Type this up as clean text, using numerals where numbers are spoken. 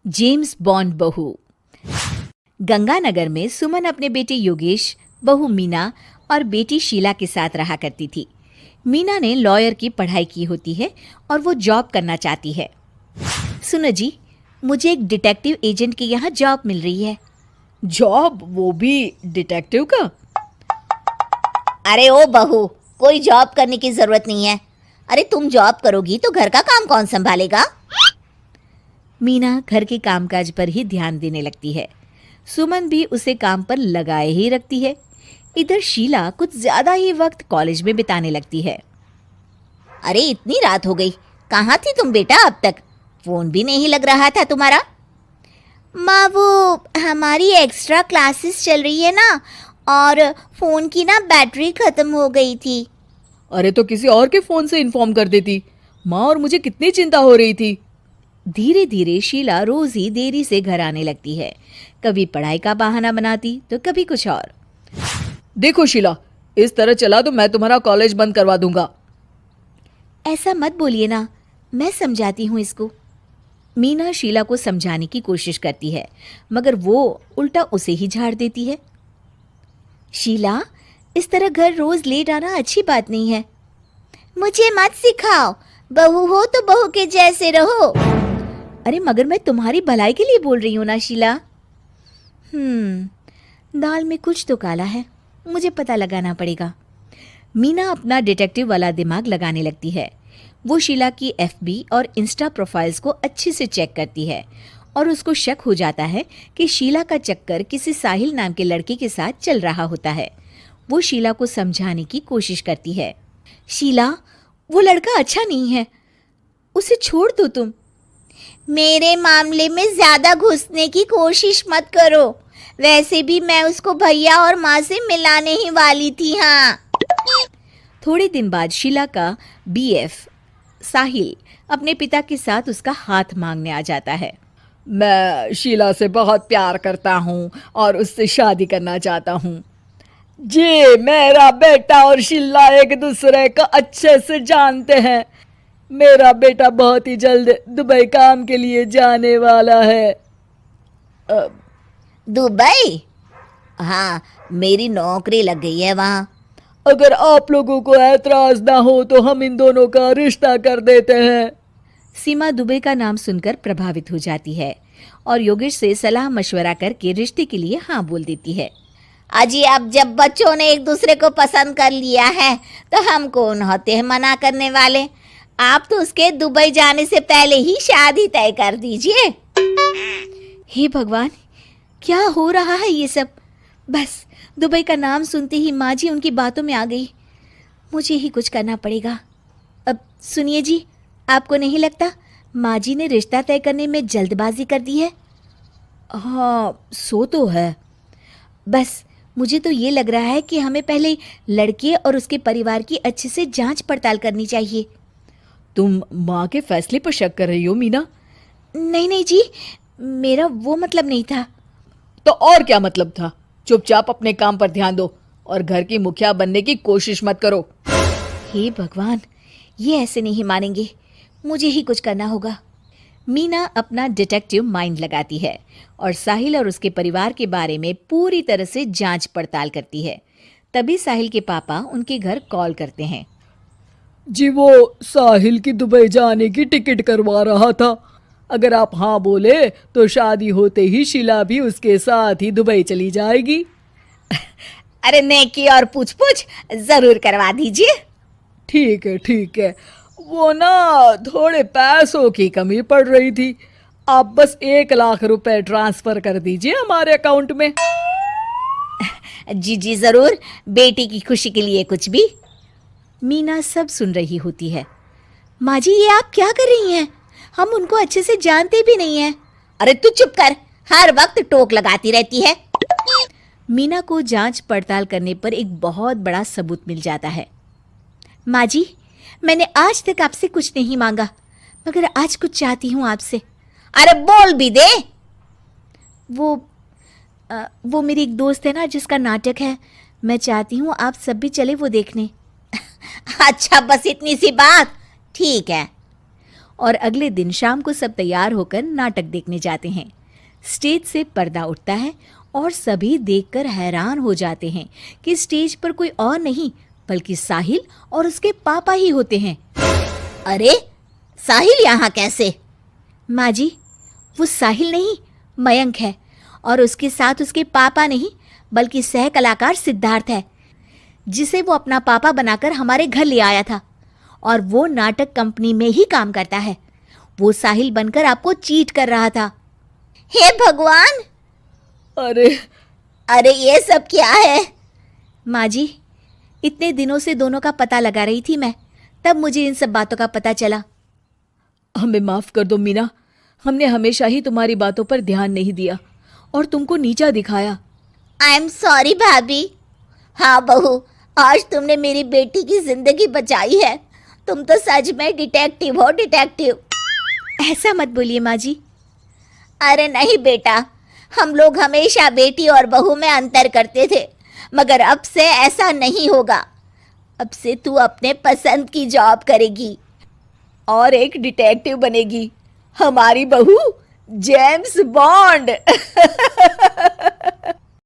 James bond बहू। गंगानगर में सुमन अपने बेटे योगेश, बहू मीना और बेटी शीला के साथ रहा करती थी। मीना ने लॉयर की पढ़ाई की होती है और वो जॉब करना चाहती है। सुनो जी, मुझे एक डिटेक्टिव एजेंट के यहाँ जॉब मिल रही है। जॉब? वो भी डिटेक्टिव का? अरे ओ बहू, कोई जॉब करने की जरूरत नहीं है। अरे तुम जॉब करोगी तो घर का काम कौन संभालेगा? मीना घर के कामकाज पर ही ध्यान देने लगती है। सुमन भी उसे काम पर लगाए ही रखती है। इधर शीला कुछ ज्यादा ही वक्त कॉलेज में बिताने लगती है। अरे इतनी रात हो गई, कहाँ थी तुम बेटा अब तक? फोन भी नहीं लग रहा था तुम्हारा। माँ, वो हमारी एक्स्ट्रा क्लासेस चल रही है ना, और फोन की ना बैटरी खत्म हो गई थी। अरे तो किसी और के फोन से इन्फॉर्म कर देती माँ, और मुझे कितनी चिंता हो रही थी। धीरे धीरे शीला रोज ही देरी से घर आने लगती है। कभी पढ़ाई का बहाना बनाती तो कभी कुछ और। देखो शीला, इस तरह चला तो मैं तुम्हारा कॉलेज बंद करवा दूंगा। ऐसा मत बोलिए ना, मैं समझाती हूँ इसको। मीना शीला को समझाने की कोशिश करती है, मगर वो उल्टा उसे ही झाड़ देती है। शीला, इस तरह घर रोज लेट आना अच्छी बात नहीं है। मुझे मत सिखाओ, बहू हो तो बहू के जैसे रहो। अरे मगर मैं तुम्हारी भलाई के लिए बोल रही हूँ ना शीला। दाल में कुछ तो काला है, मुझे पता लगाना पड़ेगा। मीना अपना डिटेक्टिव वाला दिमाग लगाने लगती है। वो शीला की एफबी और इंस्टा प्रोफाइल्स को अच्छे से चेक करती है और उसको शक हो जाता है कि शीला का चक्कर किसी साहिल नाम के लड़के के साथ चल रहा होता है। वो शीला को समझाने की कोशिश करती है। शीला, वो लड़का अच्छा नहीं है, उसे छोड़ दो तुम। मेरे मामले में ज्यादा घुसने की कोशिश मत करो। वैसे भी मैं उसको भैया और माँ से मिलाने ही वाली थी। हाँ। थोड़े दिन बाद शीला का बीएफ साहिल अपने पिता के साथ उसका हाथ मांगने आ जाता है। मैं शीला से बहुत प्यार करता हूँ और उससे शादी करना चाहता हूँ जी। मेरा बेटा और शीला एक दूसरे को अच्छे से जानते हैं। मेरा बेटा बहुत ही जल्द दुबई काम के लिए जाने वाला है। दुबई? हाँ, मेरी नौकरी लग गई है वहाँ। अगर आप लोगों को ऐतराज ना हो तो हम इन दोनों का रिश्ता कर देते हैं। सीमा दुबई का नाम सुनकर प्रभावित हो जाती है और योगेश से सलाह मशवरा करके रिश्ते के लिए हाँ बोल देती है। अजी, अब जब बच्चों ने एक दूसरे को पसंद कर लिया है तो हम कौन होते हैं मना करने वाले? आप तो उसके दुबई जाने से पहले ही शादी तय कर दीजिए। हे भगवान, क्या हो रहा है ये सब? बस दुबई का नाम सुनते ही माँ जी उनकी बातों में आ गई। मुझे ही कुछ करना पड़ेगा। अब सुनिए जी, आपको नहीं लगता माँ जी ने रिश्ता तय करने में जल्दबाजी कर दी है? हाँ, सो तो है। बस मुझे तो ये लग रहा है कि हमें पहले लड़के और उसके परिवार की अच्छे से जांच पड़ताल करनी चाहिए। तुम माँ के फैसले पर शक कर रही हो मीना? नहीं नहीं जी, मेरा वो मतलब नहीं था। तो और क्या मतलब था? चुपचाप अपने काम पर ध्यान दो और घर की मुखिया बनने की कोशिश मत करो। हे भगवान, ये ऐसे नहीं मानेंगे, मुझे ही कुछ करना होगा। मीना अपना डिटेक्टिव माइंड लगाती है और साहिल और उसके परिवार के बारे में पूरी तरह से जांच पड़ताल करती है। तभी साहिल के पापा उनके घर कॉल करते हैं। जी, वो साहिल की दुबई जाने की टिकट करवा रहा था। अगर आप हाँ बोले तो शादी होते ही शीला भी उसके साथ ही दुबई चली जाएगी। अरे नेकी और पूछ पूछ जरूर करवा दीजिए। ठीक है ठीक है, वो ना थोड़े पैसों की कमी पड़ रही थी। आप बस 1 लाख रुपए ट्रांसफर कर दीजिए हमारे अकाउंट में। जी जी जरूर, बेटी की खुशी के लिए कुछ भी। मीना सब सुन रही होती है। माँ जी, ये आप क्या कर रही हैं? हम उनको अच्छे से जानते भी नहीं हैं। अरे तू चुप कर, हर वक्त टोक लगाती रहती है। मीना को जांच पड़ताल करने पर एक बहुत बड़ा सबूत मिल जाता है। माँ जी, मैंने आज तक आपसे कुछ नहीं मांगा, मगर आज कुछ चाहती हूँ आपसे। अरे बोल भी दे। वो मेरी एक दोस्त है ना जिसका नाटक है, मैं चाहती हूँ आप सब भी चले वो देखने। अच्छा, बस इतनी सी बात? ठीक है। और अगले दिन शाम को सब तैयार होकर नाटक देखने जाते हैं। स्टेज से पर्दा उठता है और सभी देखकर हैरान हो जाते हैं कि स्टेज पर कोई और नहीं बल्कि साहिल और उसके पापा ही होते हैं। अरे साहिल यहाँ कैसे? माँ जी, वो साहिल नहीं मयंक है, और उसके साथ उसके पापा नहीं बल्कि सह कलाकार सिद्धार्थ है, जिसे वो अपना पापा बनाकर हमारे घर ले आया था, और वो नाटक कंपनी में ही काम करता है। वो साहिल बनकर आपको चीट कर रहा था। हे भगवान, अरे अरे ये सब क्या है? माँ जी, इतने दिनों से दोनों का पता लगा रही थी मैं, तब मुझे इन सब बातों का पता चला। हमें माफ कर दो मीना, हमने हमेशा ही तुम्हारी बातों पर ध्यान नहीं दिया और तुमको नीचा दिखाया। आई एम सॉरी भाभी। हाँ बहू, आज तुमने मेरी बेटी की जिंदगी बचाई है। तुम तो सच में डिटेक्टिव हो, डिटेक्टिव। ऐसा मत बोलिए माँ जी। अरे नहीं बेटा, हम लोग हमेशा बेटी और बहू में अंतर करते थे, मगर अब से ऐसा नहीं होगा। अब से तू अपने पसंद की जॉब करेगी और एक डिटेक्टिव बनेगी, हमारी बहू जेम्स बॉन्ड।